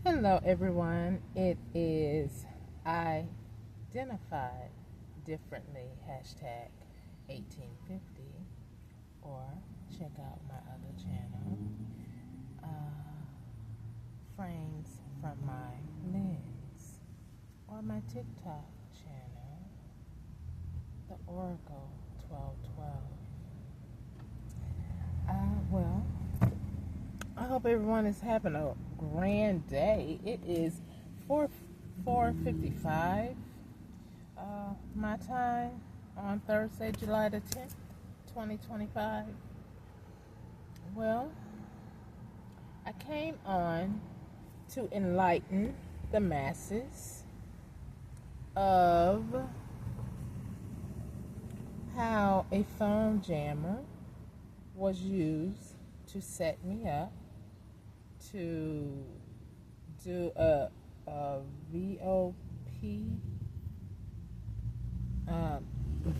Hello, everyone. It is identified differently hashtag 1850, or check out my other channel, Frames from My Lens, or my TikTok channel, The Oracle 1212. Well, I hope everyone is having a grand day. It is 4:55 my time on Thursday, July the 10th, 2025. Well, I came on to enlighten the masses of how a phone jammer was used to set me up to do a VOP,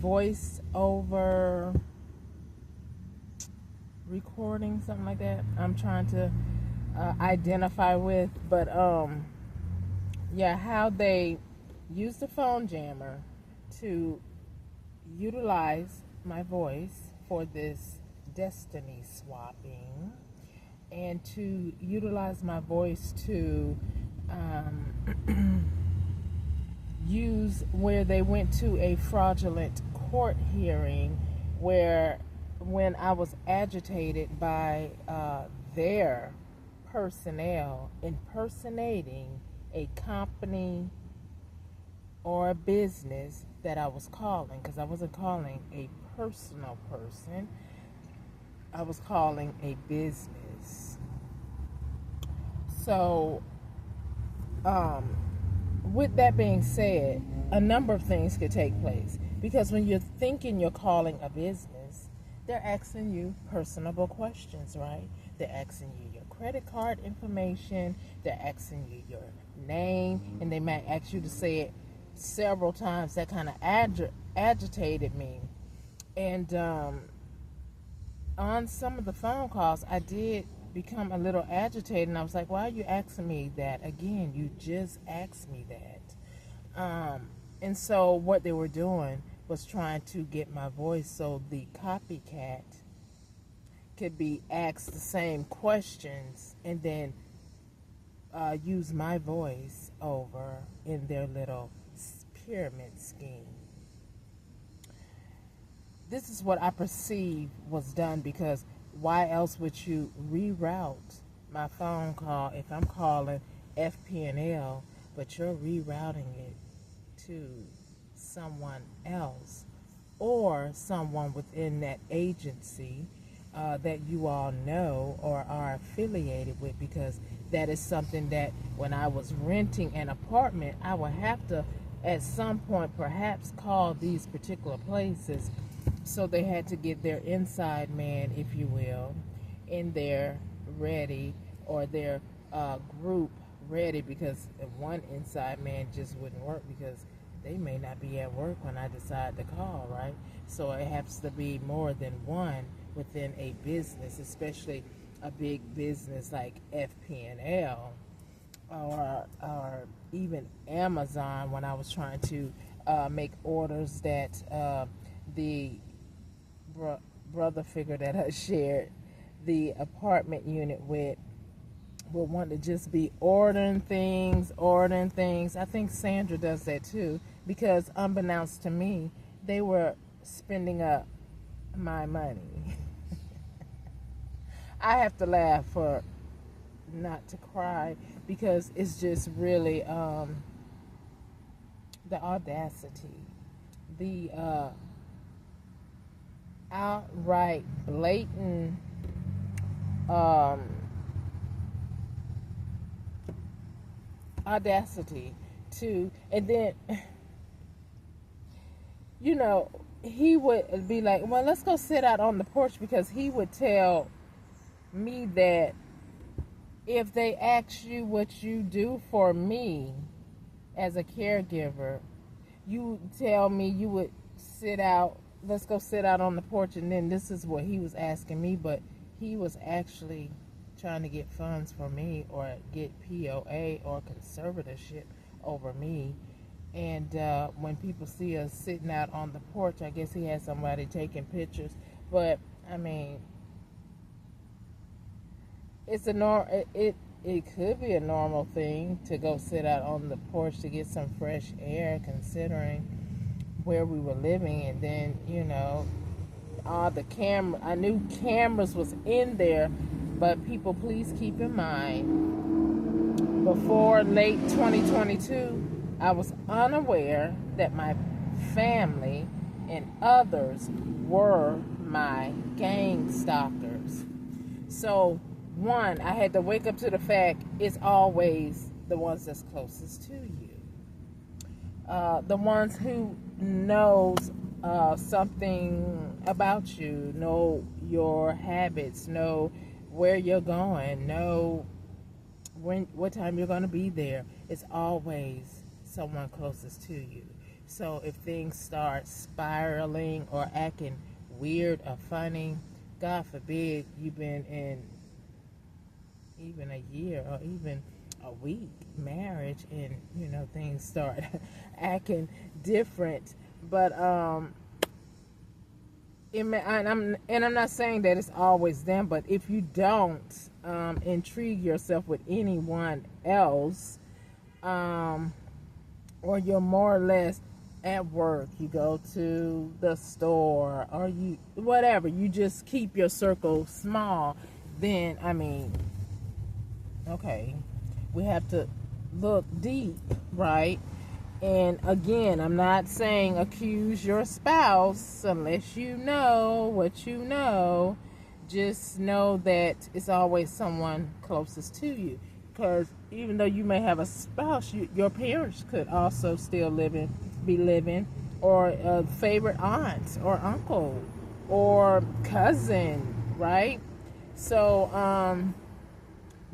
voice over recording, something like that. I'm trying to identify with, but yeah, how they use the phone jammer to utilize my voice for this destiny swapping, and to utilize my voice to use where they went to a fraudulent court hearing where when I was agitated by their personnel impersonating a company or a business that I was calling, because I wasn't calling a personal person, I was calling a business. So, with that being said, a number of things could take place, because when you're thinking you're calling a business, they're asking you personable questions, right? They're asking you your credit card information, they're asking you your name, and they might ask you to say it several times. That kind of agitated me. And on some of the phone calls, I did become a little agitated, and I was like, why are you asking me that again? You just asked me that. And so what they were doing was trying to get my voice so the copycat could be asked the same questions and then use my voice over in their little pyramid scheme. This is what I perceive was done, because why else would you reroute my phone call if I'm calling FP&L, but you're rerouting it to someone else or someone within that agency that you all know or are affiliated with, because that is something that when I was renting an apartment, I would have to at some point perhaps call these particular places. So they had to get their inside man, if you will, in there ready, or their group ready, because one inside man just wouldn't work, because they may not be at work when I decide to call, right? So it has to be more than one within a business, especially a big business like FP&L, or even Amazon, when I was trying to make orders that the brother figure that I shared the apartment unit with would want to just be ordering things. I think Sandra does that too, because unbeknownst to me, they were spending up my money. I have to laugh for not to cry, because it's just really the audacity, the outright blatant audacity to, and then he would be like, well, let's go sit out on the porch, because he would tell me that if they ask you what you do for me as a caregiver, you tell me you would sit out, let's go sit out on the porch. And then this is what he was asking me, but he was actually trying to get funds for me or get POA or conservatorship over me. And when people see us sitting out on the porch, I guess he had somebody taking pictures. But I mean, it's it could be a normal thing to go sit out on the porch to get some fresh air, considering where we were living. And then, all the I knew cameras was in there, but people, please keep in mind, before late 2022, I was unaware that my family and others were my gang stalkers. So, one, I had to wake up to the fact it's always the ones that's closest to you. The ones who knows something about you, know your habits, know where you're going, know what time you're going to be there. It's always someone closest to you. So if things start spiraling or acting weird or funny, God forbid you've been in even a year or even a week marriage and things start acting different. But I'm not saying that it's always them, but if you don't intrigue yourself with anyone else, or you're more or less at work, you go to the store, or you just keep your circle small, then okay, we have to look deep, right? And again, I'm not saying accuse your spouse unless you know what you know. Just know that it's always someone closest to you. Because even though you may have a spouse, your parents could also still be living, or a favorite aunt or uncle or cousin, right? So,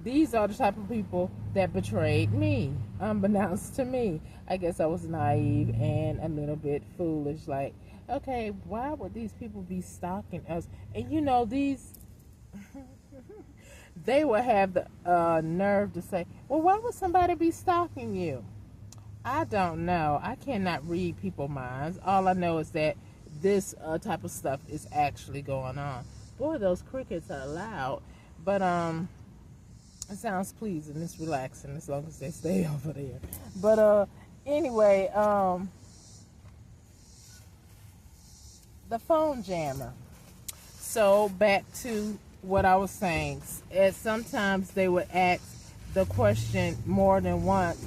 these are the type of people that betrayed me, unbeknownst to me. I guess I was naive and a little bit foolish. Like, okay, why would these people be stalking us? And these, they would have the nerve to say, well, why would somebody be stalking you? I don't know. I cannot read people's minds. All I know is that this type of stuff is actually going on. Boy, those crickets are loud. But, it sounds pleasing. It's relaxing as long as they stay over there. But anyway, the phone jammer. So back to what I was saying. Sometimes they would ask the question more than once,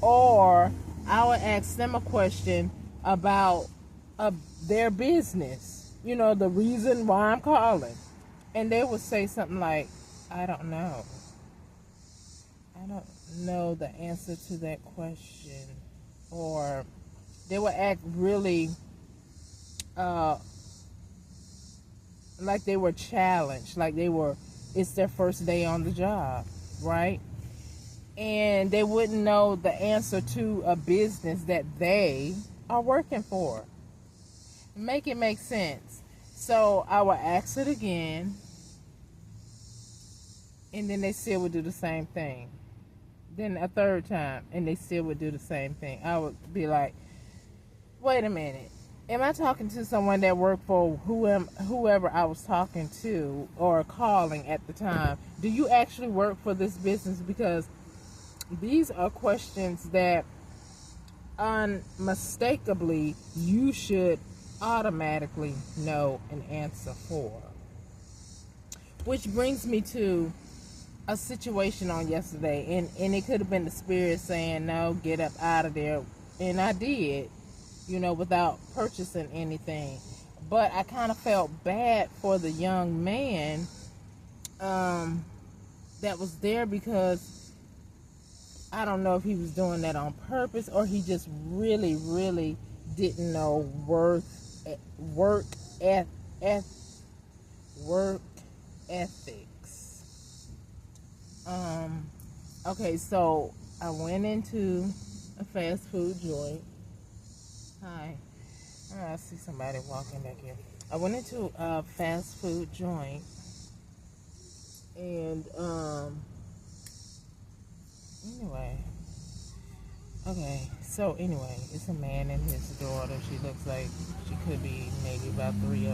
or I would ask them a question about their business. The reason why I'm calling, and they would say something like, I don't know. I don't know the answer to that question. Or they would act really like they were challenged, like it's their first day on the job, right? And they wouldn't know the answer to a business that they are working for. Make it make sense. So I would ask it again, and then they still would do the same thing. Then a third time, and they still would do the same thing. I would be like, wait a minute. Am I talking to someone that worked for whoever I was talking to or calling at the time? Do you actually work for this business? Because these are questions that unmistakably you should automatically know an answer for. Which brings me to a situation on yesterday, and it could have been the spirit saying, no, get up out of there. And I did, without purchasing anything. But I kind of felt bad for the young man that was there, because I don't know if he was doing that on purpose, or he just really, really didn't know work ethics. Okay, so I went into a fast food joint. Hi. I see somebody walking back here. I went into a fast food joint, And anyway, okay. So anyway, it's a man and his daughter. She looks like she could be maybe about 3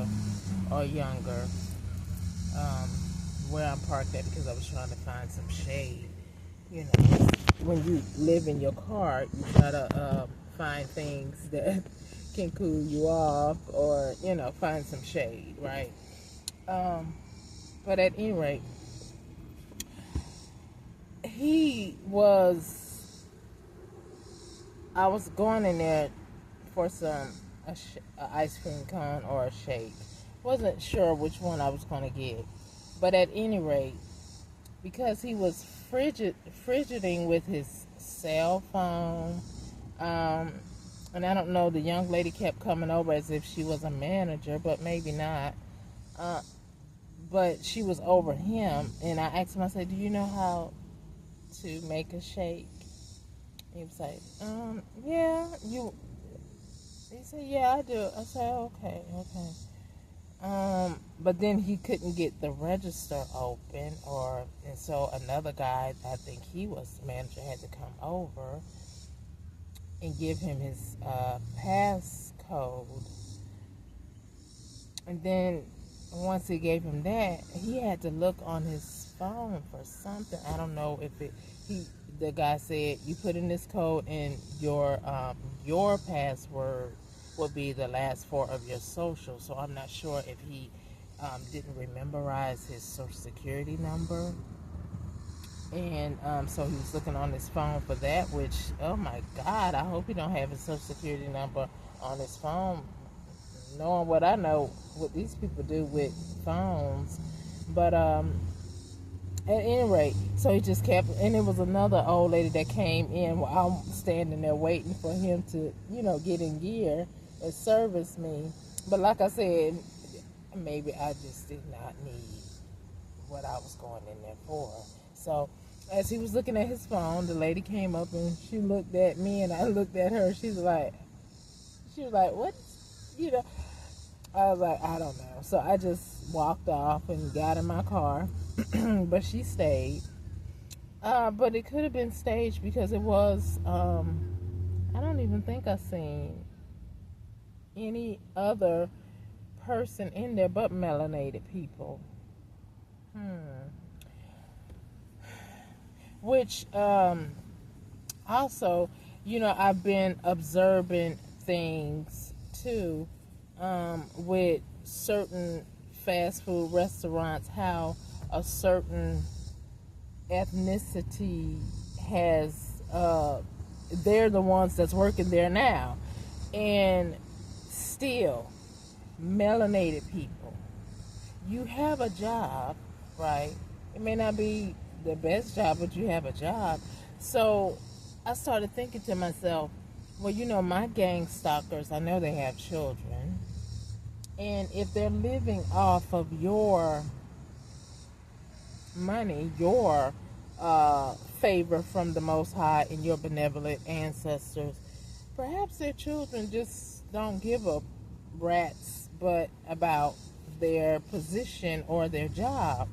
or younger. Um, where I'm parked at, because I was trying to find some shade. You know, when you live in your car, you try to find things that can cool you off, or find some shade, right? But at any rate, I was going in there for a ice cream cone or a shake. Wasn't sure which one I was going to get, but at any rate, because he was fidgeting with his cell phone, and I don't know, the young lady kept coming over as if she was a manager, but maybe not. But she was over him, and I asked him, I said, "Do you know how to make a shake?" He was like, "Yeah, you." He said, "Yeah, I do." I said, "Okay." But then he couldn't get the register open, and so another guy, I think he was the manager, had to come over and give him his passcode. And then once he gave him that, he had to look on his phone for something. I don't know if the guy said, "You put in this code, and your password will be the last 4 of your social." So I'm not sure if he didn't memorize his social security number. And so he was looking on his phone for that, which, oh my God, I hope he don't have his social security number on his phone, knowing what I know, what these people do with phones. But at any rate, so he just kept, and it was another old lady that came in while I'm standing there waiting for him to, get in gear and service me. But like I said, maybe I just did not need what I was going in there for. So as he was looking at his phone, the lady came up and she looked at me and I looked at her. She was like, "What?" I was like, "I don't know." So I just walked off and got in my car, but she stayed. But it could have been staged, because it was, I don't even think I seen any other person in there but melanated people. Which, also, I've been observing things too, with certain fast food restaurants, how a certain ethnicity has, they're the ones that's working there now, and still, melanated people, you have a job, right? It may not be the best job, but you have a job. So I started thinking to myself, well, my gang stalkers, I know they have children, and if they're living off of your money, your favor from the Most High and your benevolent ancestors, perhaps their children just don't give a rat's but about their position or their job,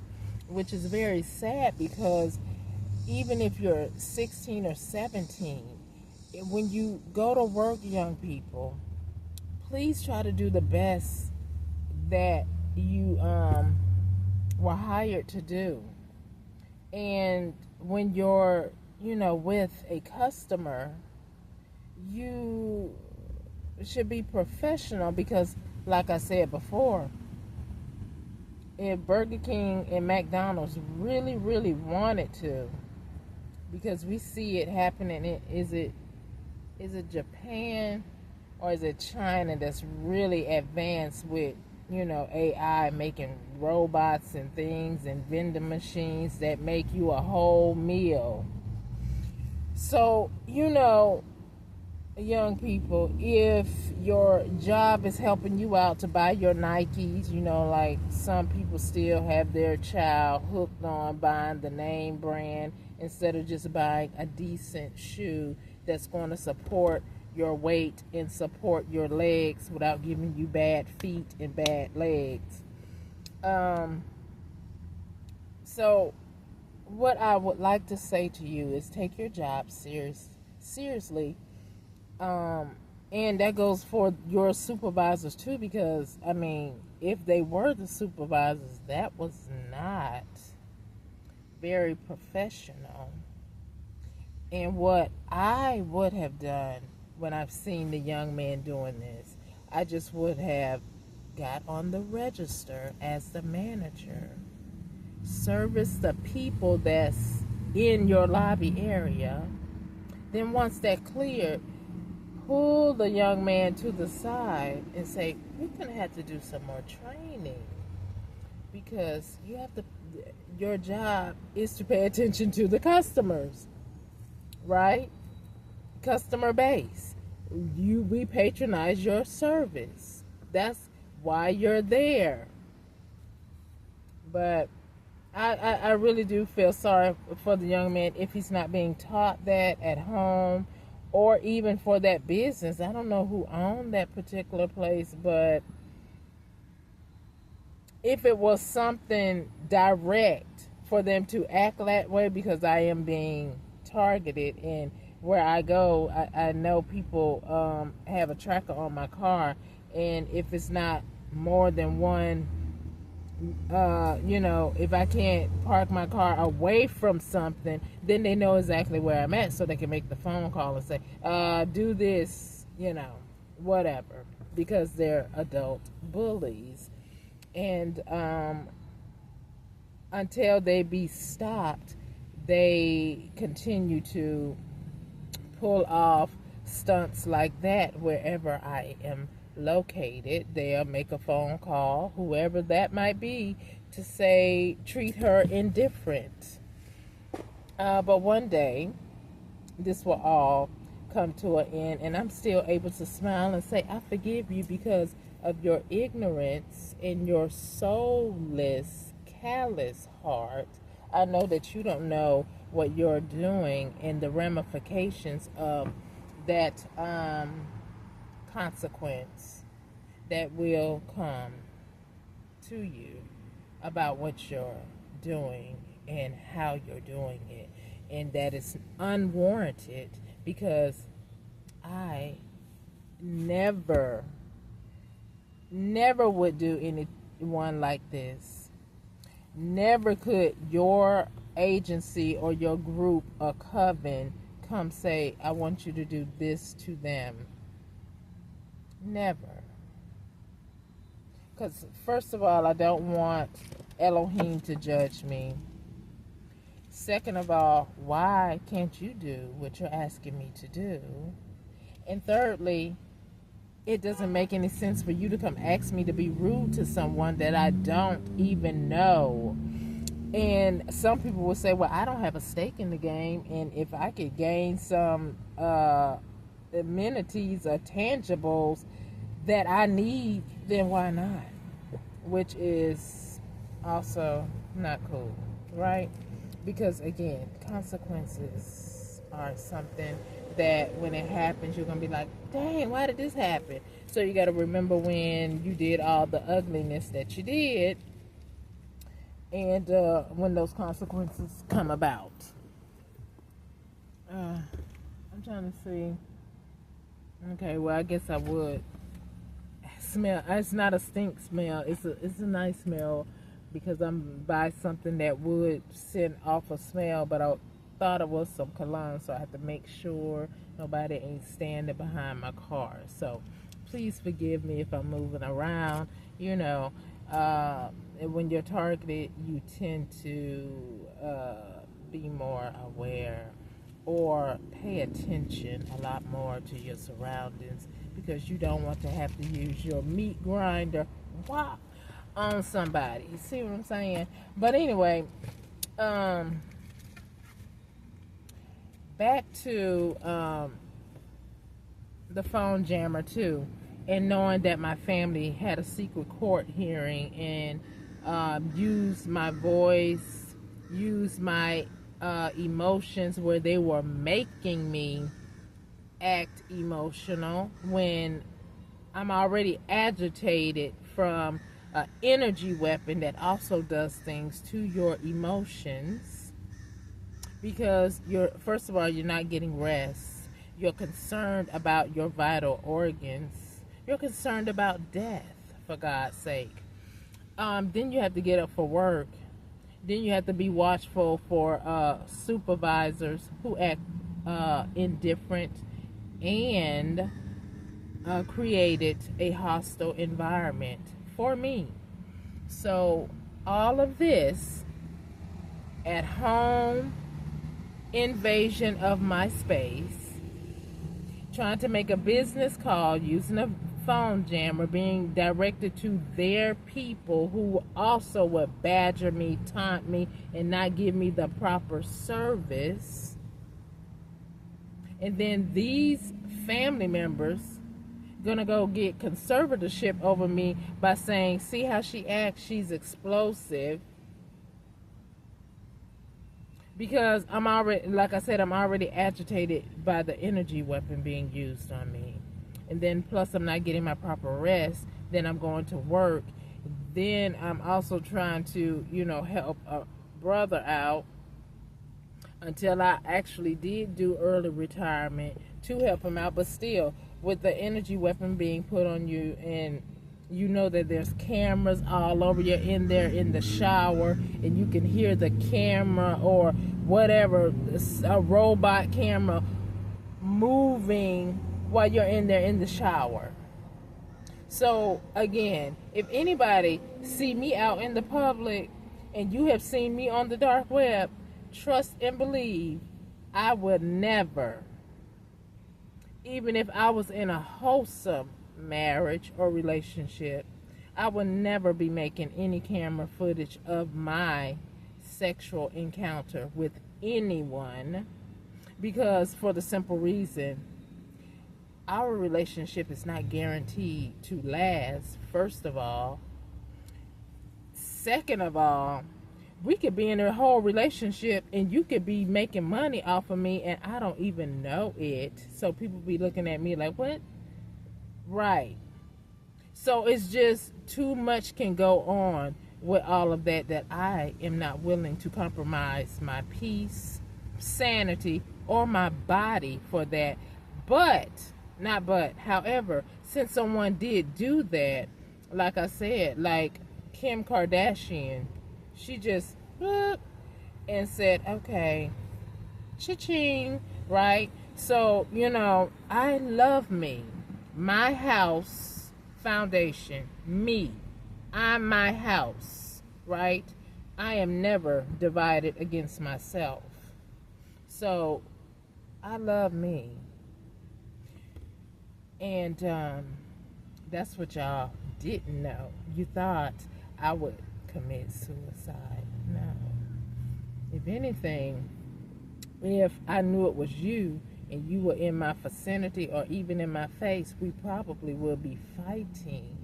which is very sad, because even if you're 16 or 17, when you go to work, young people, please try to do the best that you were hired to do. And when you're, with a customer, you should be professional, because, like I said before, if Burger King and McDonald's really, really wanted to, because we see it happening, is it Japan or is it China that's really advanced with, AI, making robots and things and vending machines that make you a whole meal. So, young people, if your job is helping you out to buy your Nikes, like some people still have their child hooked on buying the name brand instead of just buying a decent shoe that's going to support your weight and support your legs without giving you bad feet and bad legs. So So, what I would like to say to you is take your job seriously. Um, and that goes for your supervisors too, because, I mean, if they were the supervisors, that was not very professional. And what I would have done when I've seen the young man doing this, I just would have got on the register as the manager, service the people that's in your lobby area. Then once that cleared, pull the young man to the side and say, "We're gonna have to do some more training because you have to. Your job is to pay attention to the customers, right? Customer base. We patronize your service. That's why you're there." But I really do feel sorry for the young man if he's not being taught that at home or even for that business. I don't know who owned that particular place, but if it was something direct for them to act that way, because I am being targeted, and where I go, I know people have a tracker on my car, and if it's not more than one, if I can't park my car away from something, then they know exactly where I'm at, so they can make the phone call and say, do this, whatever, because they're adult bullies. And until they be stopped, they continue to pull off stunts like that wherever I am located. They'll make a phone call, whoever that might be, to say, treat her indifferent. But one day, this will all come to an end, and I'm still able to smile and say, I forgive you because of your ignorance and your soulless, callous heart. I know that you don't know what you're doing and the ramifications of that consequence that will come to you about what you're doing and how you're doing it, and that it's unwarranted, because I never would do anyone like this. Never could your agency or your group or coven come say, I want you to do this to them. Never. Because first of all, I don't want Elohim to judge me. Second of all, why can't you do what you're asking me to do? And thirdly, it doesn't make any sense for you to come ask me to be rude to someone that I don't even know. And some people will say, well, I don't have a stake in the game, and if I could gain some amenities or tangibles that I need, then why not? Which is also not cool, right? Because again, consequences are something that when it happens, you're going to be like, dang, why did this happen? So you got to remember when you did all the ugliness that you did, and when those consequences come about. I'm trying to see. Okay, well, I guess I would smell. It's not a stink smell. It's a nice smell, because I'm by something that would send off a smell, but I thought it was some cologne, so I have to make sure nobody ain't standing behind my car. So please forgive me if I'm moving around. When you're targeted, you tend to be more aware or pay attention a lot more to your surroundings, because you don't want to have to use your meat grinder on somebody. You see what I'm saying? But anyway, back to the phone jammer too, and knowing that my family had a secret court hearing and used my voice, used my emotions where they were making me act emotional when I'm already agitated from an energy weapon that also does things to your emotions, because first of all, you're not getting rest. You're concerned about your vital organs. You're concerned about death, for God's sake. Then you have to get up for work. Then you have to be watchful for supervisors who act indifferent and created a hostile environment for me. So all of this at home, invasion of my space, trying to make a business call using a phone jammer, being directed to their people who also would badger me, taunt me, and not give me the proper service. And then these family members gonna go get conservatorship over me by saying, see how she acts, she's explosive. Because I'm already, like I said, I'm already agitated by the energy weapon being used on me. And then plus I'm not getting my proper rest. Then I'm going to work. Then I'm also trying to, help a brother out until I actually did do early retirement to help him out. But still, with the energy weapon being put on you, and you know that there's cameras all over, you're in there in the shower and you can hear the camera or whatever, a robot camera moving while you're in there in the shower. So again, if anybody see me out in the public and you have seen me on the dark web, trust and believe I would never, even if I was in a wholesome marriage or relationship, I would never be making any camera footage of my sexual encounter with anyone, because for the simple reason, our relationship is not guaranteed to last, first of all. Second of all, we could be in a whole relationship and you could be making money off of me and I don't even know it. So people be looking at me like, what? Right. So it's just too much can go on with all of that I am not willing to compromise my peace, sanity, or my body for that. However, since someone did do that, like I said, like Kim Kardashian, she just and said, okay, cha-ching, right? So, I love me. My house foundation, me. I'm my house, right? I am never divided against myself. So, I love me. And that's what y'all didn't know. You thought I would commit suicide. No. If anything, if I knew it was you and you were in my vicinity or even in my face, we probably would be fighting.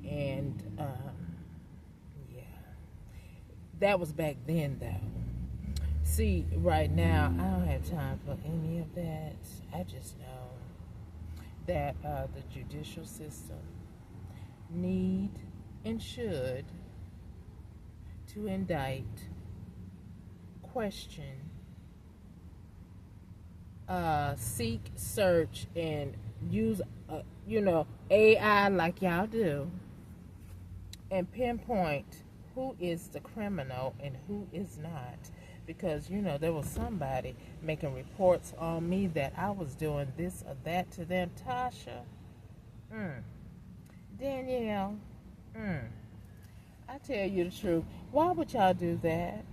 And yeah, that was back then though. See, right now I don't have time for any of that. I just know that the judicial system need and should to indict, question, seek, search, and use, AI like y'all do, and pinpoint who is the criminal and who is not. Because, there was somebody making reports on me that I was doing this or that to them. Tasha, Danielle, I tell you the truth. Why would y'all do that?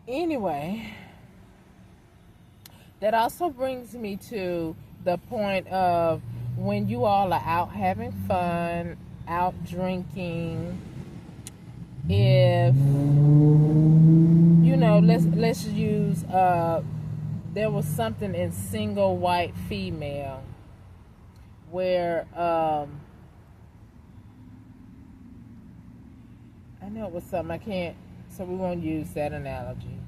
Anyway, that also brings me to the point of when you all are out having fun, out drinking. If let's use there was something in Single White Female where I know it was something I can't, so we won't use that analogy.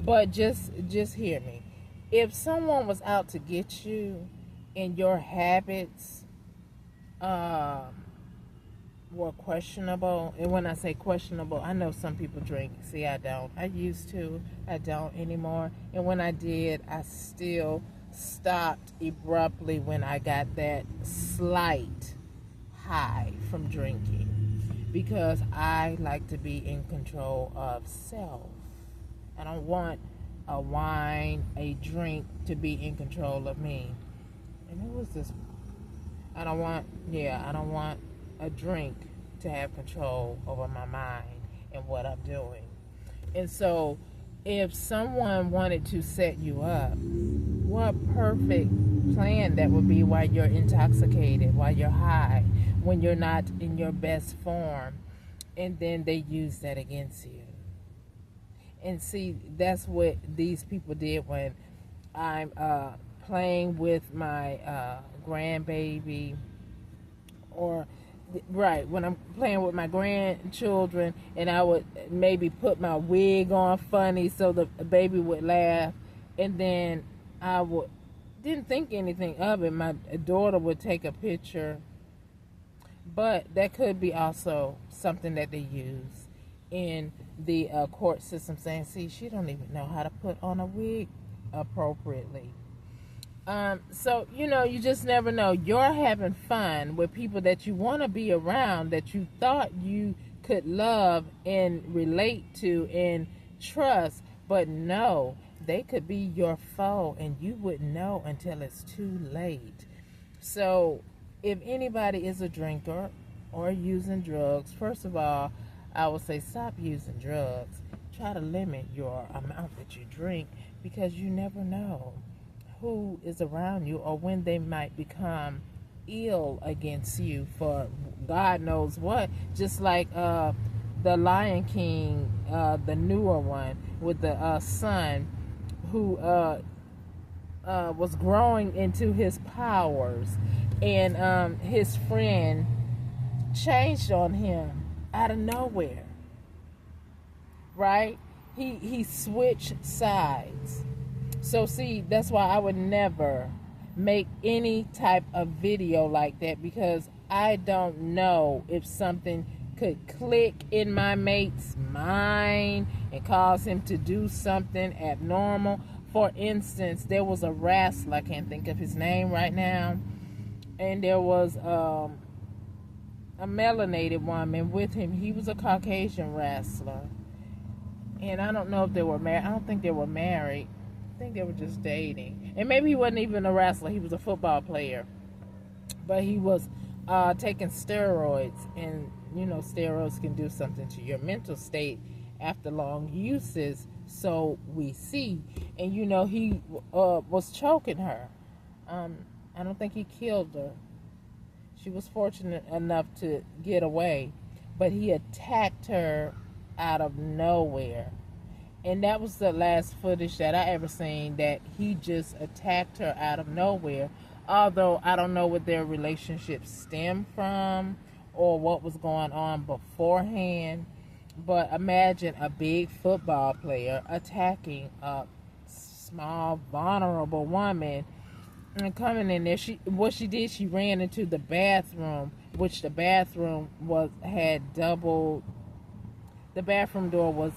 But just hear me. If someone was out to get you and your habits um, were questionable. And when I say questionable, I know some people drink. See, I don't. I used to. I don't anymore. And when I did, I still stopped abruptly when I got that slight high from drinking, because I like to be in control of self. I don't want a wine, a drink to be in control of me. And who was this? I don't want a drink to have control over my mind and what I'm doing. And so, if someone wanted to set you up, what perfect plan that would be while you're intoxicated, while you're high, when you're not in your best form, and then they use that against you. And see, that's what these people did when I'm playing with my grandbaby, or right when I'm playing with my grandchildren, and I would maybe put my wig on funny so the baby would laugh, and then I would didn't think anything of it. My daughter would take a picture, but that could be also something that they use in the court system, saying, see, she don't even know how to put on a wig appropriately. So, you just never know. You're having fun with people that you want to be around, that you thought you could love and relate to and trust, but no, they could be your foe, and you wouldn't know until it's too late. So, if anybody is a drinker or using drugs, first of all, I would say stop using drugs. Try to limit your amount that you drink, because you never know who is around you or when they might become ill against you for God knows what. Just like the Lion King, the newer one, with the son who was growing into his powers, and his friend changed on him out of nowhere, right? He switched sides. So see, that's why I would never make any type of video like that, because I don't know if something could click in my mate's mind and cause him to do something abnormal. For instance, there was a wrestler, I can't think of his name right now, and there was a melanated woman with him. He was a Caucasian wrestler, and I don't know if they were married. I don't think they were married. I think they were just dating. And maybe he wasn't even a wrestler. He was a football player. But he was taking steroids. And, steroids can do something to your mental state after long uses. So we see. And, he was choking her. I don't think he killed her. She was fortunate enough to get away. But he attacked her out of nowhere. And that was the last footage that I ever seen, that he just attacked her out of nowhere. Although I don't know what their relationship stemmed from or what was going on beforehand. But imagine a big football player attacking a small, vulnerable woman and coming in there. What she did, she ran into the bathroom, which the bathroom had double. The bathroom door was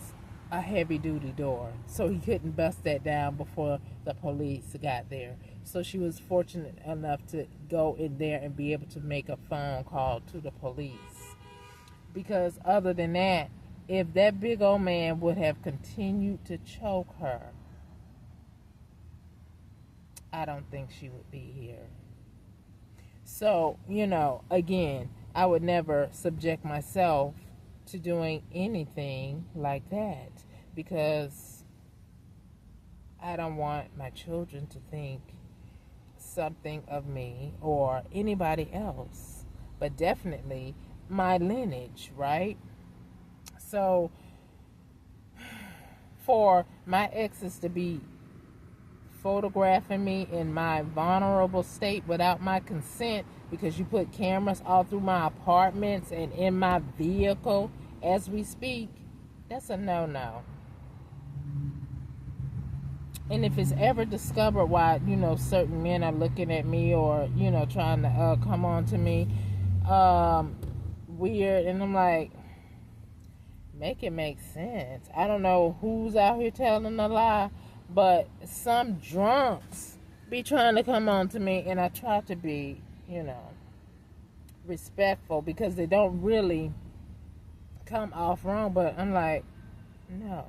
a heavy duty door, so he couldn't bust that down before the police got there. So she was fortunate enough to go in there and be able to make a phone call to the police. Because other than that, if that big old man would have continued to choke her, I don't think she would be here. So, again, I would never subject myself to doing anything like that, because I don't want my children to think something of me or anybody else, but definitely my lineage, right? So for my exes to be photographing me in my vulnerable state without my consent, because you put cameras all through my apartments and in my vehicle as we speak, that's a no-no. And if it's ever discovered why, certain men are looking at me or, trying to come on to me, weird, and I'm like, make it make sense. I don't know who's out here telling a lie, but some drunks be trying to come on to me, and I try to be, respectful because they don't really come off wrong, but I'm like, no,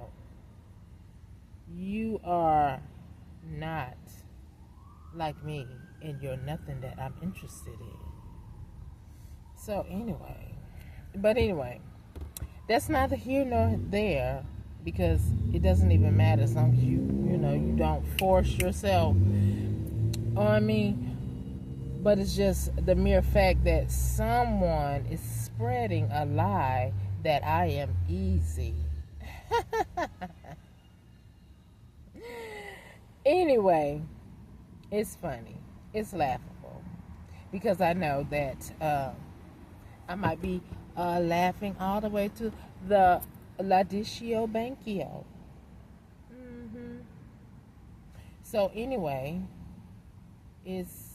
you are not like me, and you're nothing that I'm interested in. So anyway, that's neither here nor there, because it doesn't even matter as long as you don't force yourself on me. But it's just the mere fact that someone is spreading a lie that I am easy. Anyway, it's funny. It's laughable. Because I know that I might be laughing all the way to the Ladisio Banquio. So anyway, it's,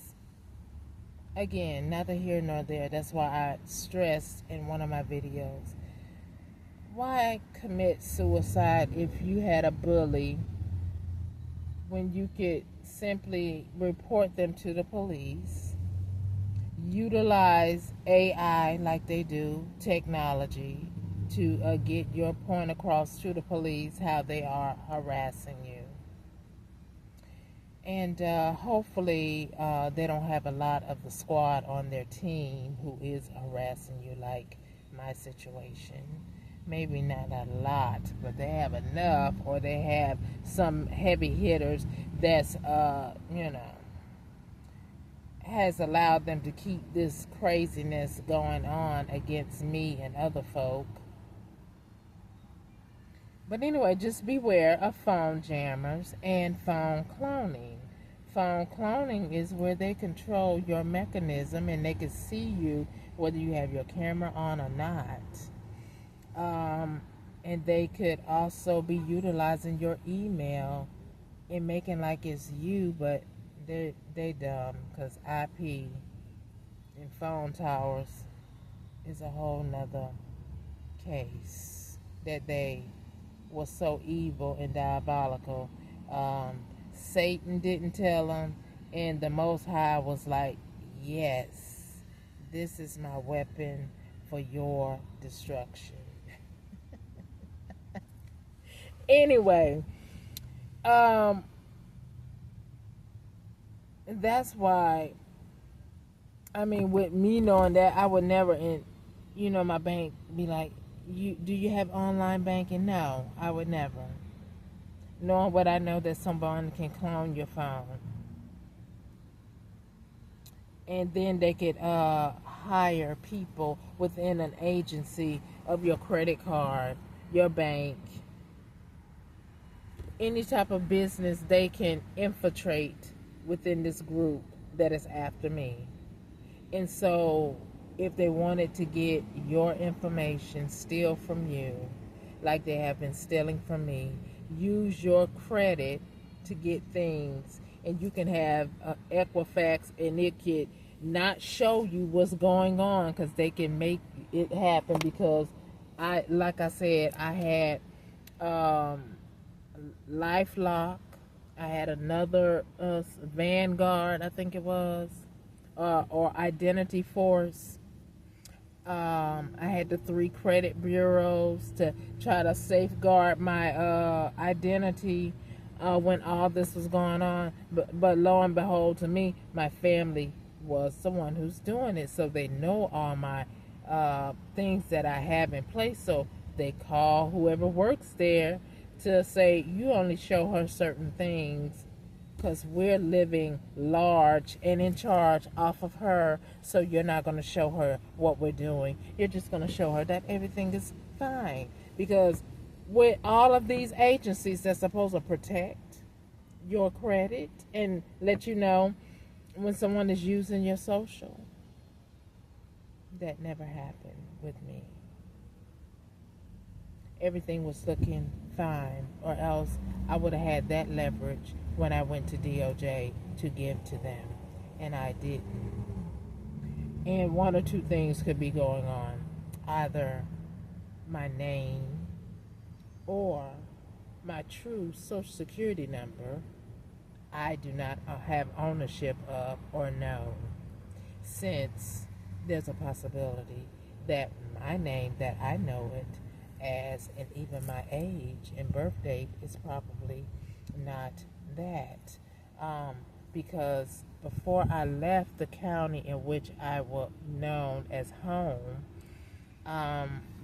again, neither here nor there. That's why I stressed in one of my videos, why commit suicide if you had a bully when you could simply report them to the police, utilize AI like they do, technology, to get your point across to the police how they are harassing you. And hopefully they don't have a lot of the squad on their team who is harassing you like my situation. Maybe not a lot, but they have enough, or they have some heavy hitters that's, has allowed them to keep this craziness going on against me and other folk. But anyway, just beware of phone jammers and phone cloning. Phone cloning is where they control your mechanism, and they can see you whether you have your camera on or not. And they could also be utilizing your email and making like it's you, but they dumb, because IP and phone towers is a whole nother case that they was so evil and diabolical. Satan didn't tell them, and the Most High was like, yes, this is my weapon for your destruction. Anyway, that's why, with me knowing that, I would never, my bank be like, do you have online banking? No, I would never. Knowing what I know, that someone can clone your phone. And then they could hire people within an agency of your credit card, your bank, any type of business. They can infiltrate within this group that is after me. And so if they wanted to get your information, steal from you, like they have been stealing from me, use your credit to get things, and you can have Equifax, and it could not show you what's going on, because they can make it happen. Because like I said, I had LifeLock, I had another Vanguard, I think it was, or Identity Force. I had the 3 credit bureaus to try to safeguard my identity when all this was going on. But lo and behold, to me, my family was someone who's doing it. So they know all my things that I have in place. So they call whoever works there to say, you only show her certain things because we're living large and in charge off of her, so you're not going to show her what we're doing. You're just going to show her that everything is fine. Because with all of these agencies that's supposed to protect your credit and let you know when someone is using your social, that never happened with me. Everything was looking fine, or else I would have had that leverage when I went to DOJ to give to them, and I didn't. And one or two things could be going on. Either my name or my true social security number I do not have ownership of or know, since there's a possibility that my name, that I know it as, and even my age and birth date, is probably not that. Because before I left the county in which I was known as home,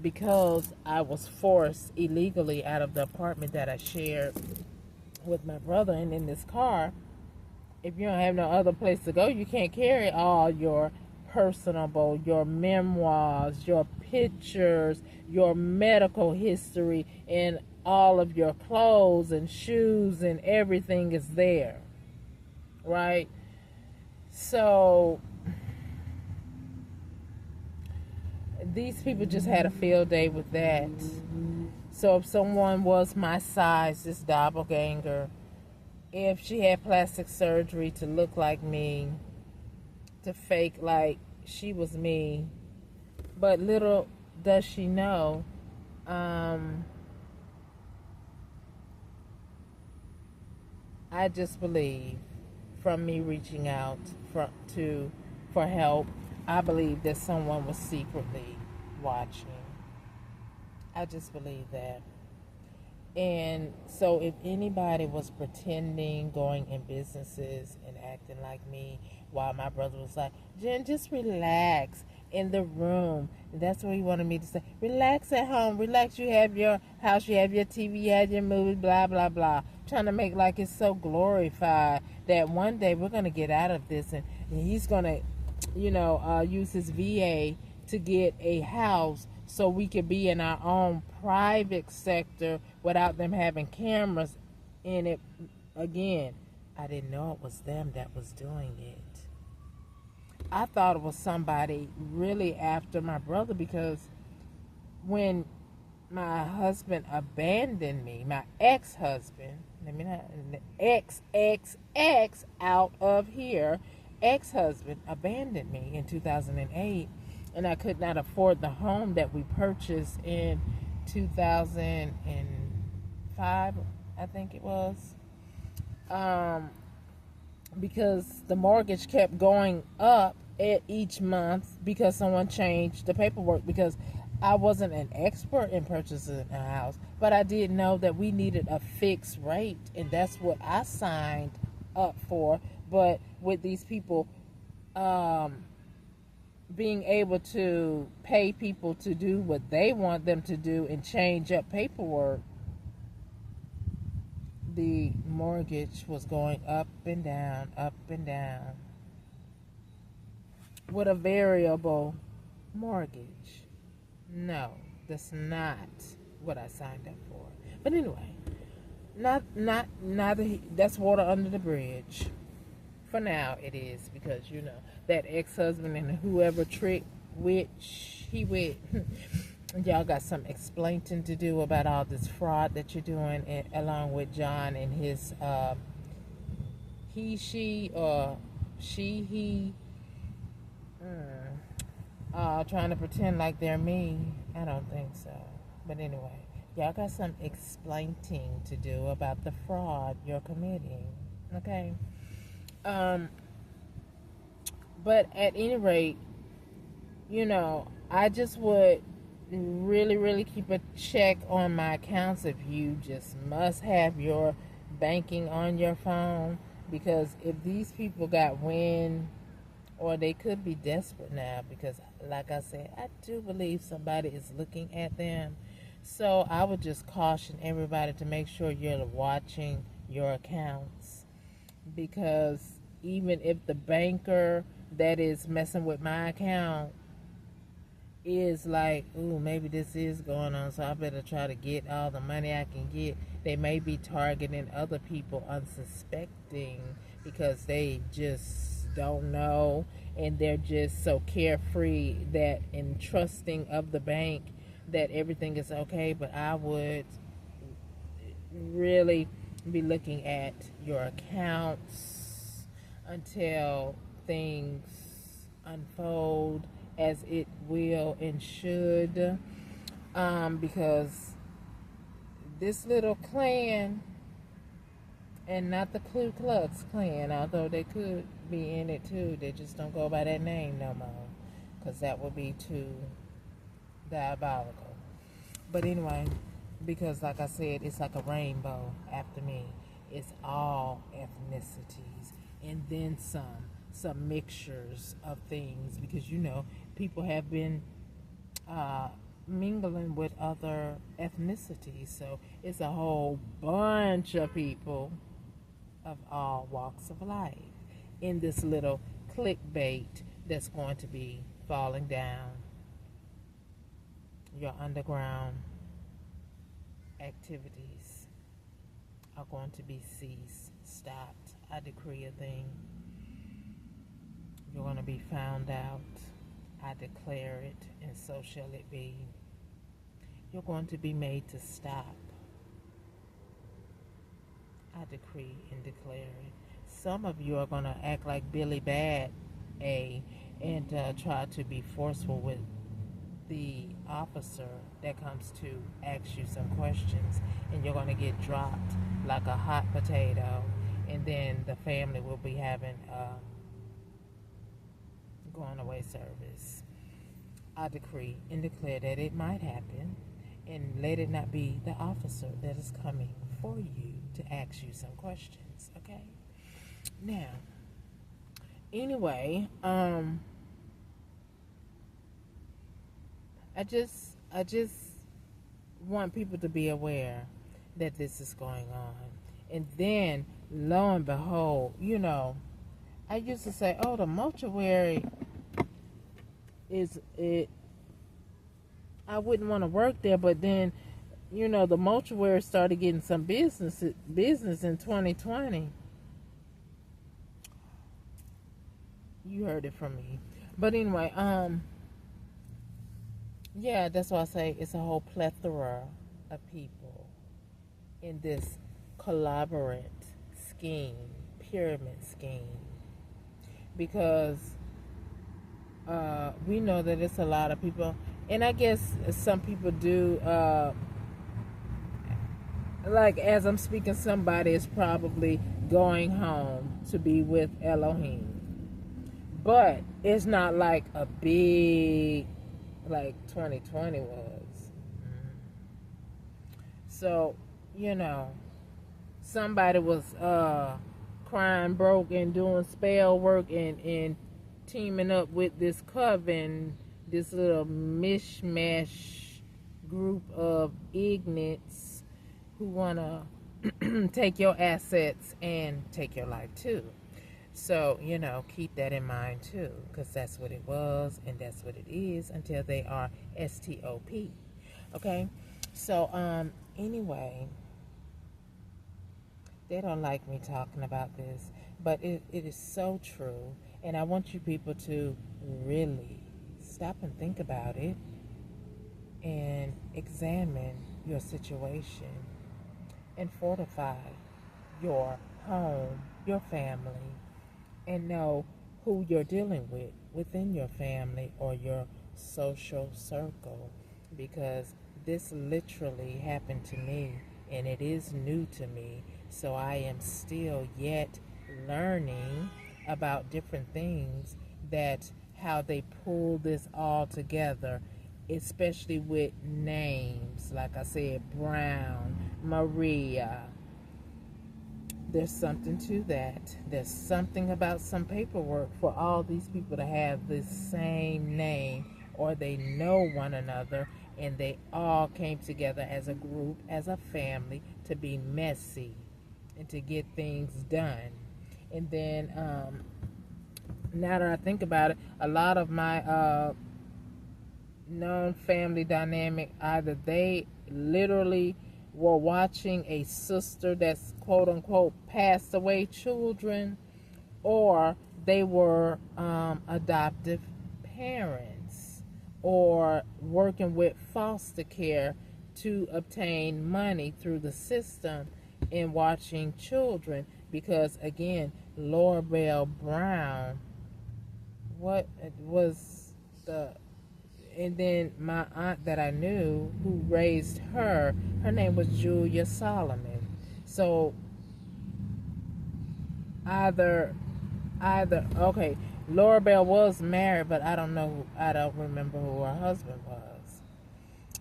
because I was forced illegally out of the apartment that I shared with my brother and in this car, if you don't have no other place to go, you can't carry all your personable, your memoirs, your pictures, your medical history, and all of your clothes and shoes and everything is there, right? So these people just had a field day with that. So if someone was my size, this doppelganger, if she had plastic surgery to look like me, to fake like she was me, but little does she know, I just believe, from me reaching out for help, I believe that someone was secretly watching. I just believe that. And so if anybody was pretending, going in businesses and acting like me, while my brother was like, Jen, just relax in the room. And that's what he wanted me to say. Relax at home. Relax. You have your house. You have your TV. You have your movie, blah, blah, blah. Trying to make like it's so glorified that one day we're going to get out of this. And he's going to, use his VA to get a house so we could be in our own private sector without them having cameras in it. Again, I didn't know it was them that was doing it. I thought it was somebody really after my brother, because when my husband abandoned me, my ex-husband, ex out of here, ex-husband abandoned me in 2008, and I could not afford the home that we purchased in 2005, I think it was, because the mortgage kept going up at each month because someone changed the paperwork, because I wasn't an expert in purchasing a house, but I did know that we needed a fixed rate, and that's what I signed up for. But with these people being able to pay people to do what they want them to do and change up paperwork, the mortgage was going up and down, with a variable mortgage. No, that's not what I signed up for. But anyway, that's water under the bridge. For now, it is, because that ex-husband and whoever tricked which he with. Y'all got some explaining to do about all this fraud that you're doing, along with John and his he, she, or she, he, trying to pretend like they're me. I don't think so. But anyway, y'all got some explaining to do about the fraud you're committing. Okay? But at any rate, I just would really, really keep a check on my accounts if you just must have your banking on your phone, because if these people got wind, or they could be desperate now, because like I said, I do believe somebody is looking at them. So I would just caution everybody to make sure you're watching your accounts, because even if the banker that is messing with my account is like, ooh, maybe this is going on, so I better try to get all the money I can get, they may be targeting other people unsuspecting, because they just don't know, and they're just so carefree that and trusting of the bank that everything is okay. But I would really be looking at your accounts until things unfold as it will and should, because this little clan, and not the Ku Klux Klan, although they could be in it too, they just don't go by that name no more, because that would be too diabolical. But anyway, because like I said, it's like a rainbow after me. It's all ethnicities, and then some mixtures of things, because people have been mingling with other ethnicities, so it's a whole bunch of people of all walks of life in this little clickbait that's going to be falling down. Your underground activities are going to be ceased, stopped. I decree a thing. You're going to be found out. I declare it, and so shall it be. You're going to be made to stop. I decree and declare it. Some of you are going to act like Billy Bad and try to be forceful with the officer that comes to ask you some questions, and you're going to get dropped like a hot potato, and then the family will be having going away service. I decree and declare that it might happen, and let it not be the officer that is coming for you to ask you some questions, okay? Now, anyway, I just want people to be aware that this is going on. And then, lo and behold, I used to say, oh, the mortuary is it. I wouldn't want to work there, but then, the mortuary started getting some business in 2020. You heard it from me. But anyway, yeah, that's why I say it's a whole plethora of people in this collaborate scheme, pyramid scheme, because we know that it's a lot of people, and I guess some people do, like as I'm speaking, somebody is probably going home to be with Elohim, but it's not like a big, like 2020 was. So, somebody was crying broke and doing spell work and teaming up with this coven, this little mishmash group of ignorants who want to take your assets and take your life too. So, keep that in mind too, because that's what it was and that's what it is until they are STOP. Okay? So, anyway, they don't like me talking about this, but it is so true. And I want you people to really stop and think about it and examine your situation and fortify your home, your family, and know who you're dealing with within your family or your social circle, because this literally happened to me and it is new to me, so I am still yet learning about different things, that how they pull this all together, especially with names like I said, Brown, Maria. There's something to that. There's something about some paperwork for all these people to have the same name, or they know one another and they all came together as a group, as a family, to be messy and to get things done. And then now that I think about it, a lot of my known family dynamic, either they literally were watching a sister that's quote unquote passed away children, or they were adoptive parents, or working with foster care to obtain money through the system in watching children. Because again, Laura Bell Brown what was the, and then my aunt that I knew who raised her name was Julia Solomon. So either okay, Laura Bell was married, but I don't remember who her husband was.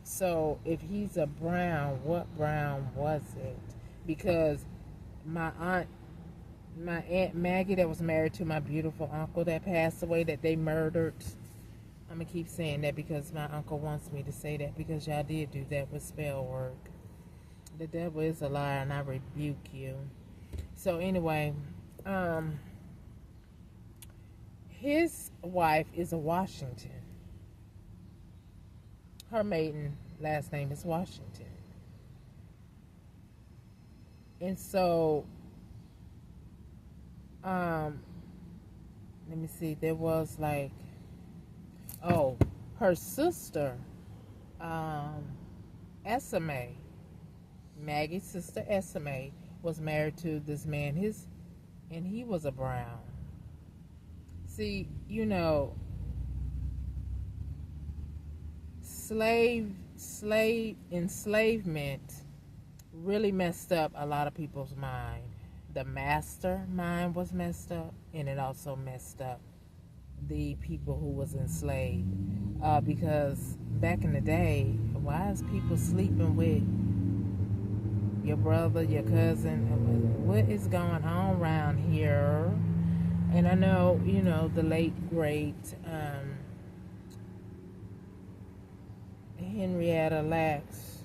So if he's a Brown, what Brown was it? Because my Aunt Maggie that was married to my beautiful uncle that passed away, that they murdered. I'm gonna keep saying that because my uncle wants me to say that, because y'all did do that with spell work. The devil is a liar, and I rebuke you. So anyway, his wife is a Washington. Her maiden last name is Washington. And so, let me see, there was like, her sister, Esme, Maggie's sister Esme, was married to this man, and he was a Brown. See, enslavement really messed up a lot of people's mind. The master mind was messed up, and it also messed up the people who was enslaved. Because back in the day, why is people sleeping with your brother, your cousin? What is going on around here? And I know, the late great Henrietta Lacks,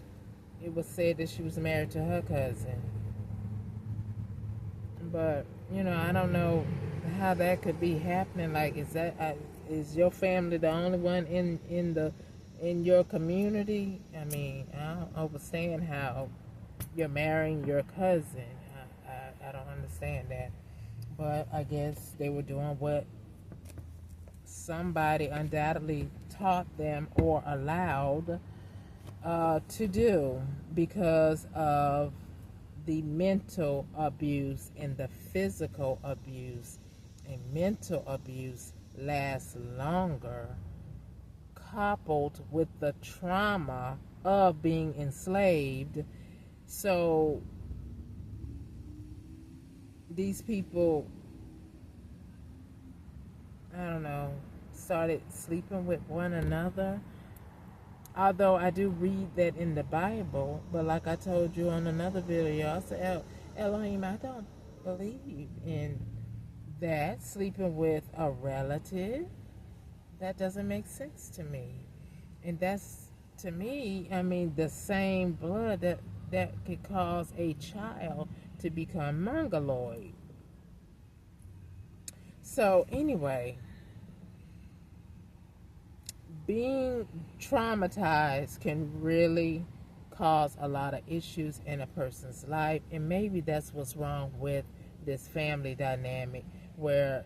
it was said that she was married to her cousin. But, I don't know how that could be happening. Like, is your family the only one in your community? I mean, I don't understand how you're marrying your cousin. I don't understand that. But I guess they were doing what somebody undoubtedly taught them or allowed to do, because of the mental abuse and the physical abuse. And mental abuse lasts longer, coupled with the trauma of being enslaved. So these people, I don't know, started sleeping with one another. Although I do read that in the Bible, but like I told you on another video, I said, Elohim, I don't believe in that. Sleeping with a relative, that doesn't make sense to me. And that's, to me, I mean, the same blood that could cause a child to become mongoloid. So anyway, being traumatized can really cause a lot of issues in a person's life, and maybe that's what's wrong with this family dynamic, where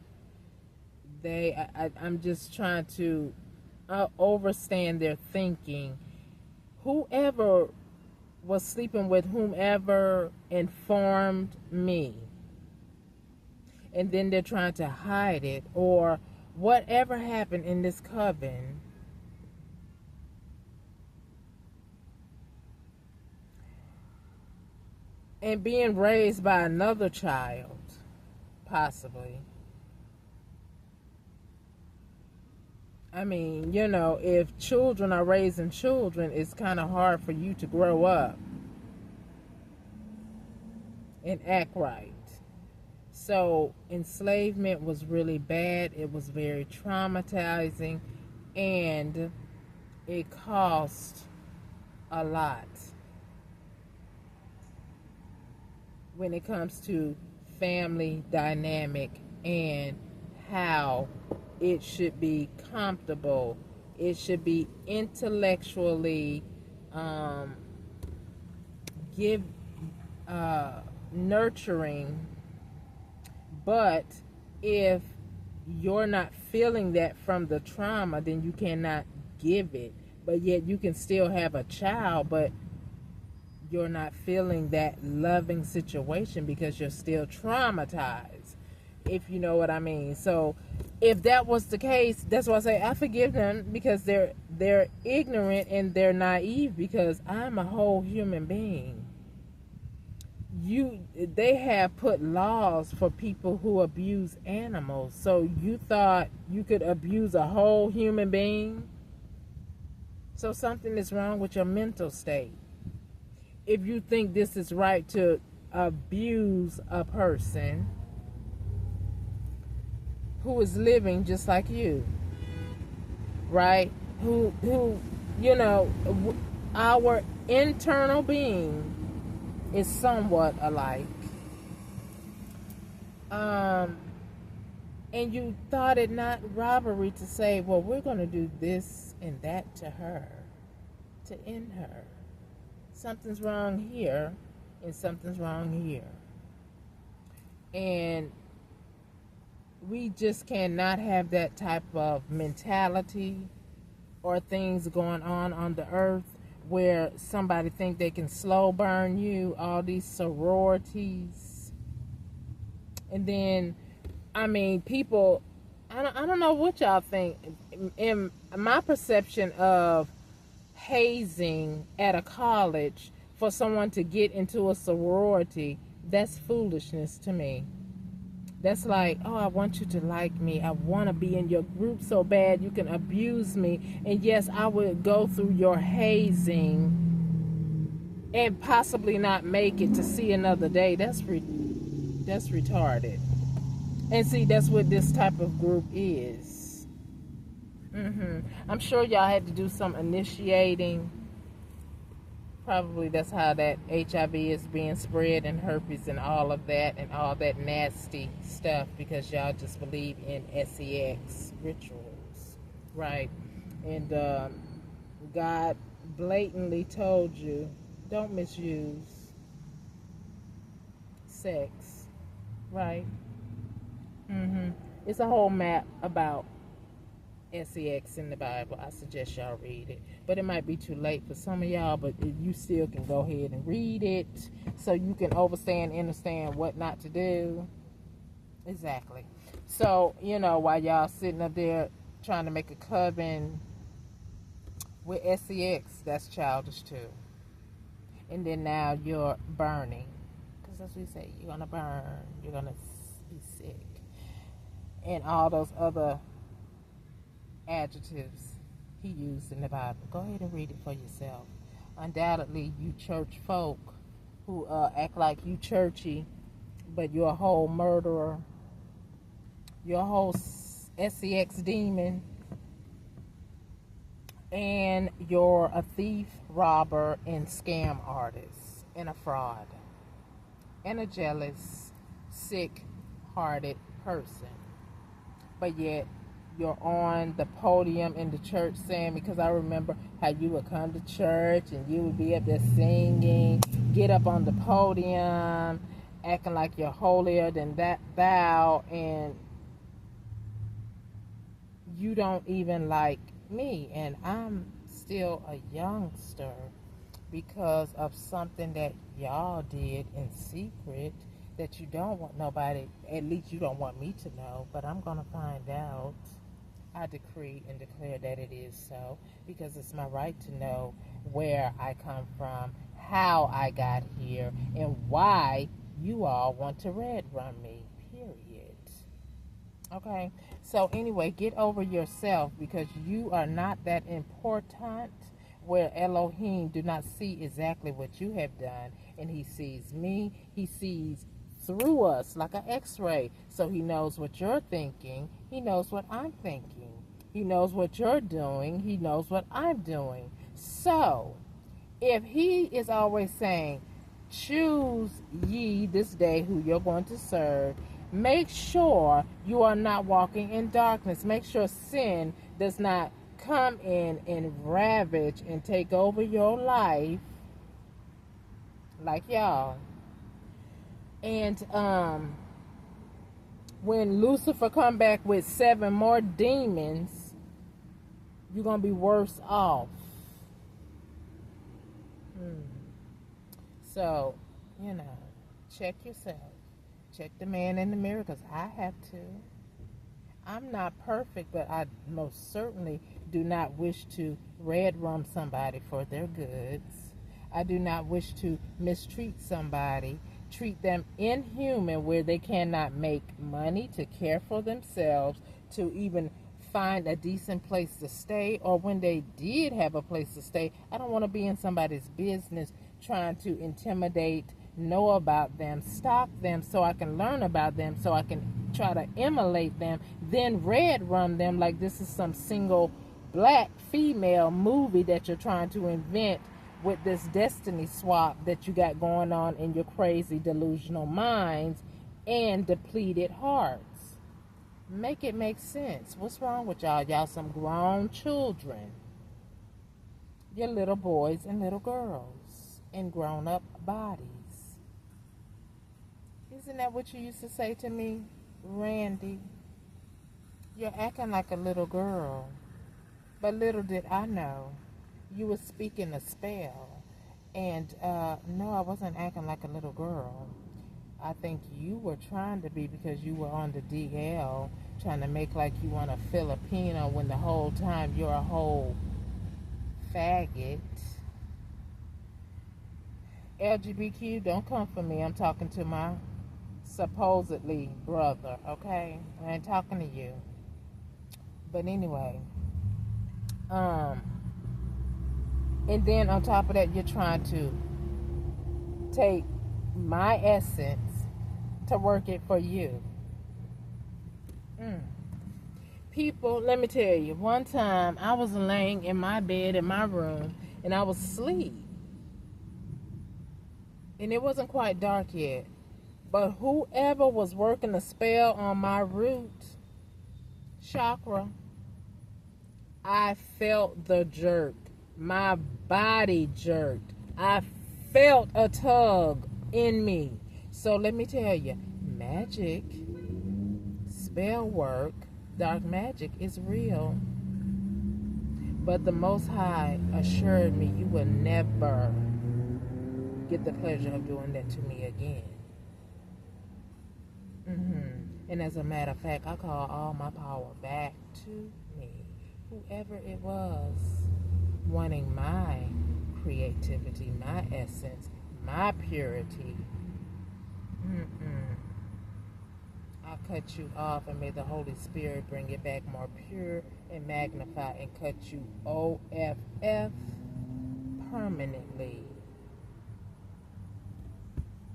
I'm just trying to overstand their thinking. Whoever was sleeping with whomever informed me, and then they're trying to hide it, or whatever happened in this coven, and being raised by another child, possibly. I mean, if children are raising children, it's kind of hard for you to grow up and act right. So enslavement was really bad. It was very traumatizing, and it cost a lot when it comes to family dynamic and how it should be comfortable. It should be intellectually nurturing. But if you're not feeling that from the trauma, then you cannot give it. But yet you can still have a child, but you're not feeling that loving situation because you're still traumatized, if you know what I mean. So if that was the case, that's why I say I forgive them, because they're ignorant and they're naive, because I'm a whole human being. They have put laws for people who abuse animals. So you thought you could abuse a whole human being? So something is wrong with your mental state. If you think this is right to abuse a person who is living just like you, right? Who you know, our internal being is somewhat alike. And you thought it not robbery to say, well, we're going to do this and that to her, to end her. Something's wrong here, and something's wrong here. And we just cannot have that type of mentality or things going on the earth where somebody think they can slow burn you, all these sororities. And then, I mean, people, I don't know what y'all think. In my perception of hazing at a college for someone to get into a sorority, that's foolishness to me. That's like, oh, I want you to like me. I want to be in your group so bad you can abuse me. And yes, I would go through your hazing and possibly not make it to see another day. That's retarded. And see, that's what this type of group is. I'm sure y'all had to do some initiating. Probably that's how that HIV is being spread, and herpes and all of that and all that nasty stuff, because y'all just believe in sex rituals, right? And God blatantly told you, don't misuse sex, right? It's a whole map about sex in the Bible. I suggest y'all read it, but it might be too late for some of y'all, but you still can go ahead and read it so you can understand what not to do. Exactly. So, you know, while y'all sitting up there trying to make a coven with sex, that's childish too. And then now you're burning, because as we say, you're gonna burn, you're gonna be sick, and all those other adjectives he used in the Bible. Go ahead and read it for yourself. Undoubtedly, you church folk who act like you churchy, but you're a whole murderer, you're a whole sex demon, and you're a thief, robber, and scam artist, and a fraud, and a jealous, sick-hearted person. But yet, you're on the podium in the church saying, because I remember how you would come to church and you would be up there singing, get up on the podium, acting like you're holier than thou, and you don't even like me, and I'm still a youngster because of something that y'all did in secret that you don't want nobody, at least you don't want me to know, but I'm going to find out. I decree and declare that it is so, because it's my right to know where I come from, how I got here, and why you all want to red run me, period. Okay? So anyway, get over yourself, because you are not that important, where Elohim do not see exactly what you have done, and he sees me, he sees through us like an x-ray, so he knows what you're thinking, he knows what I'm thinking, he knows what you're doing, he knows what I'm doing. So if he is always saying, choose ye this day who you're going to serve, make sure you are not walking in darkness, make sure sin does not come in and ravage and take over your life like y'all. And when Lucifer come back with 7 more demons, you're going to be worse off. So, you know, check yourself. Check the man in the mirror, because I have to. I'm not perfect, but I most certainly do not wish to red rum somebody for their goods. I do not wish to mistreat somebody, treat them inhuman where they cannot make money to care for themselves, to even find a decent place to stay, or when they did have a place to stay, I don't want to be in somebody's business trying to intimidate, know about them, stalk them so I can learn about them, so I can try to emulate them, then red run them like this is some single black female movie that you're trying to invent with this destiny swap that you got going on in your crazy delusional minds and depleted hearts. Make it make sense. What's wrong with y'all? Y'all some grown children. You're little boys and little girls in grown-up bodies. Isn't that what you used to say to me, Randy? You're acting like a little girl. But little did I know, you were speaking a spell. And no, I wasn't acting like a little girl. I think you were trying to be, because you were on the DL trying to make like you want a Filipino when the whole time you're a whole faggot. LGBTQ, don't come for me. I'm talking to my supposedly brother, okay? I ain't talking to you. But anyway, and then on top of that, you're trying to take my essence to work it for you. People, let me tell you, one time I was laying in my bed in my room and I was asleep. And it wasn't quite dark yet. But whoever was working a spell on my root chakra, I felt the jerk. My body jerked. I felt a tug in me. So let me tell you, magic, spell work, dark magic is real. But the Most High assured me you will never get the pleasure of doing that to me again. And as a matter of fact, I call all my power back to me. Whoever it was wanting my creativity, my essence, my purity. I cut you off, and may the Holy Spirit bring it back more pure and magnify and cut you OFF permanently.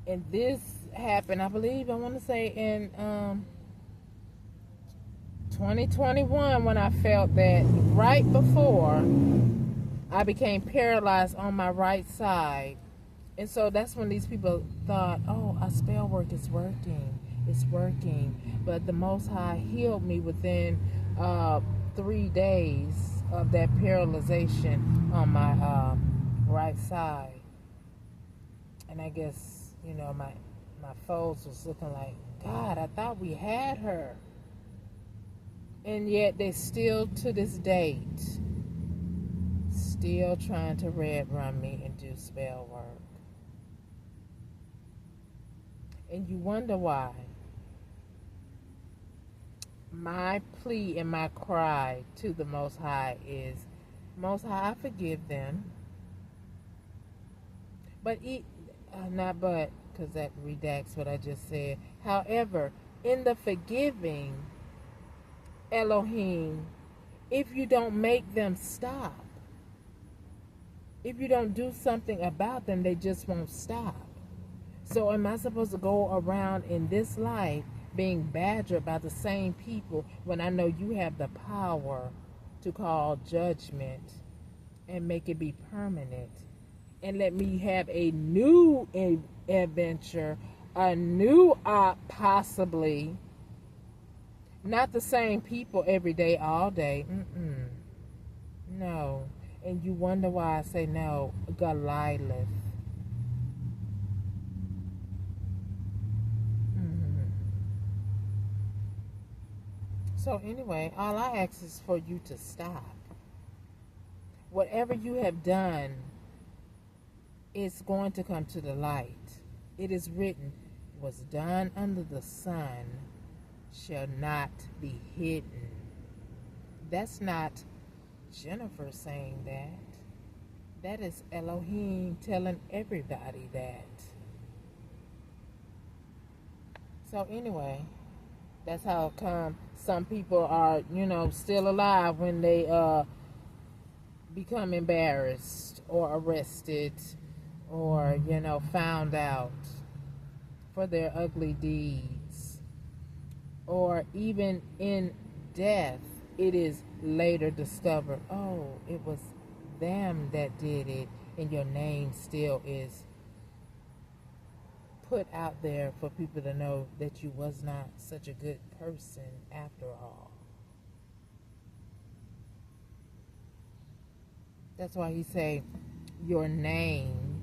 And this happened, I believe, I want to say in 2021, when I felt that right before I became paralyzed on my right side. And so that's when these people thought, oh, our spell work is working. It's working. But the Most High healed me within 3 days of that paralyzation on my right side. And I guess, you know, my foes was looking like, God, I thought we had her. And yet they still, to this date, still trying to red run me and do spell work. And you wonder why. My plea and my cry to the Most High is, Most High, I forgive them. But not but, because that redacts what I just said. However, in the forgiving, Elohim, if you don't make them stop, if you don't do something about them, they just won't stop. So am I supposed to go around in this life being badgered by the same people when I know you have the power to call judgment and make it be permanent? And let me have a new adventure, a new possibly. Not the same people every day, all day. No. And you wonder why I say no, Goliath. So anyway, all I ask is for you to stop. Whatever you have done is going to come to the light. It is written, was done under the sun shall not be hidden. That's not Jennifer saying that. That is Elohim telling everybody that. So anyway, that's how come some people are, still alive when they become embarrassed or arrested or, found out for their ugly deeds. Or even in death, it is later discovered, oh, it was them that did it, and your name still is put out there for people to know that you was not such a good person after all. That's why he say your name,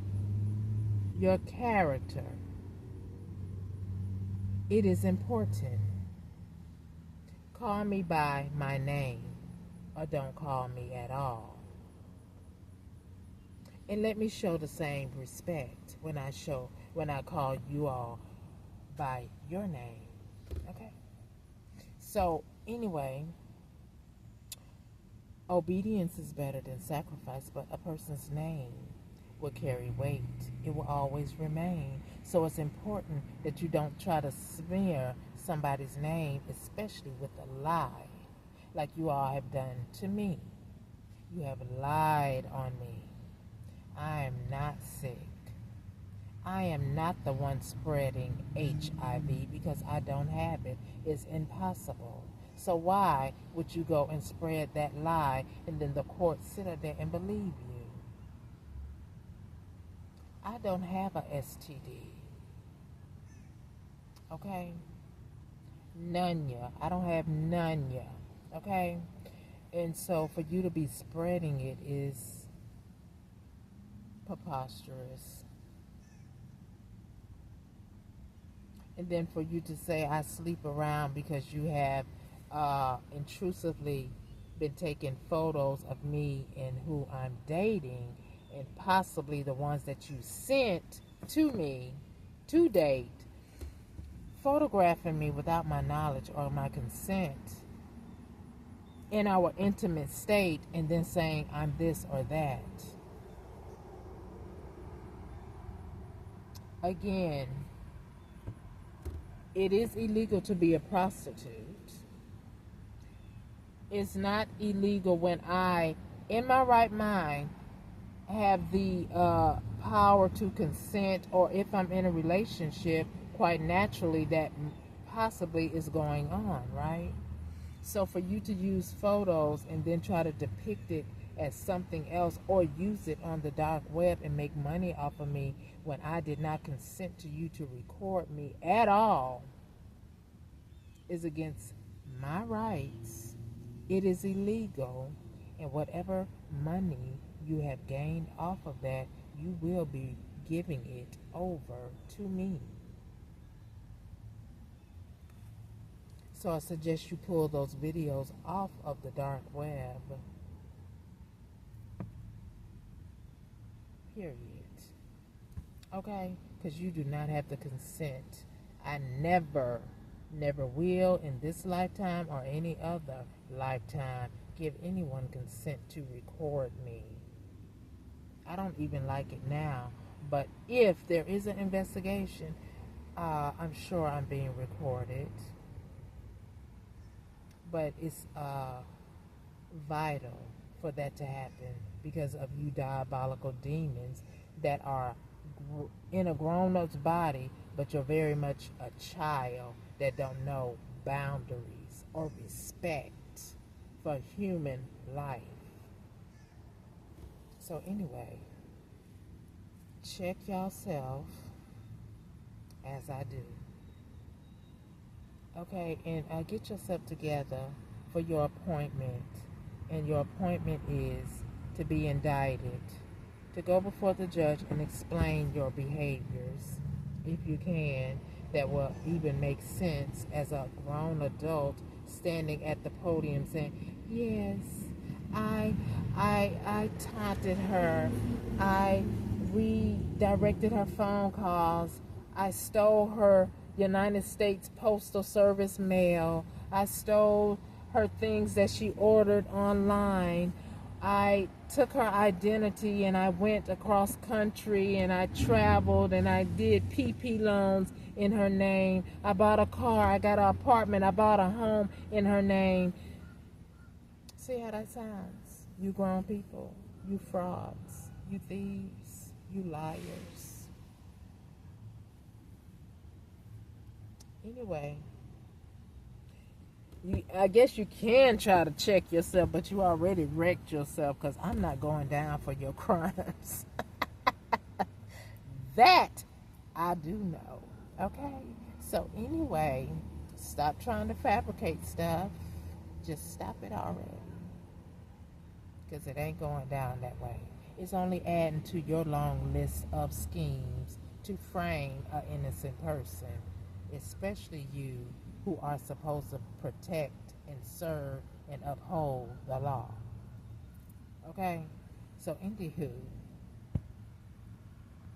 your character, it is important. Call me by my name or don't call me at all. And let me show the same respect when I call you all by your name. Okay? So anyway, obedience is better than sacrifice, but a person's name will carry weight. It will always remain. So it's important that you don't try to smear somebody's name, especially with a lie, like you all have done to me. You have lied on me. I am not sick. I am not the one spreading HIV because I don't have it. It's impossible. So why would you go and spread that lie and then the court sit up there and believe you? I don't have a STD. Okay? None yet. I don't have none yet. Okay? And so for you to be spreading it is preposterous. And then for you to say I sleep around because you have intrusively been taking photos of me and who I'm dating, and possibly the ones that you sent to me to date, photographing me without my knowledge or my consent in our intimate state, and then saying I'm this or that. Again, it is illegal to be a prostitute. It's not illegal when I, in my right mind, have the power to consent, or if I'm in a relationship, quite naturally that possibly is going on, right? So for you to use photos and then try to depict it as something else or use it on the dark web and make money off of me when I did not consent to you to record me at all is against my rights. It is illegal, and whatever money you have gained off of that, you will be giving it over to me. So I suggest you pull those videos off of the dark web. Period. Okay? Because you do not have the consent. I never will in this lifetime or any other lifetime give anyone consent to record me. I don't even like it now. But if there is an investigation, I'm sure I'm being recorded. But it's vital for that to happen because of you diabolical demons that are in a grown-up's body, but you're very much a child that don't know boundaries or respect for human life. So anyway, check yourself as I do. Okay, and get yourself together for your appointment. And your appointment is to be indicted, to go before the judge and explain your behaviors, if you can, that will even make sense as a grown adult standing at the podium saying, yes, I taunted her, I redirected her phone calls, I stole her United States Postal Service mail. I stole her things that she ordered online. I took her identity and I went across country and I traveled and I did PP loans in her name. I bought a car, I got an apartment, I bought a home in her name. See how that sounds? You grown people, you frauds, you thieves, you liars. Anyway, I guess you can try to check yourself, but you already wrecked yourself because I'm not going down for your crimes. That I do know. Okay? So, anyway, stop trying to fabricate stuff. Just stop it already. Because it ain't going down that way. It's only adding to your long list of schemes to frame an innocent person, especially you who are supposed to protect and serve and uphold the law. Okay? So, anywho,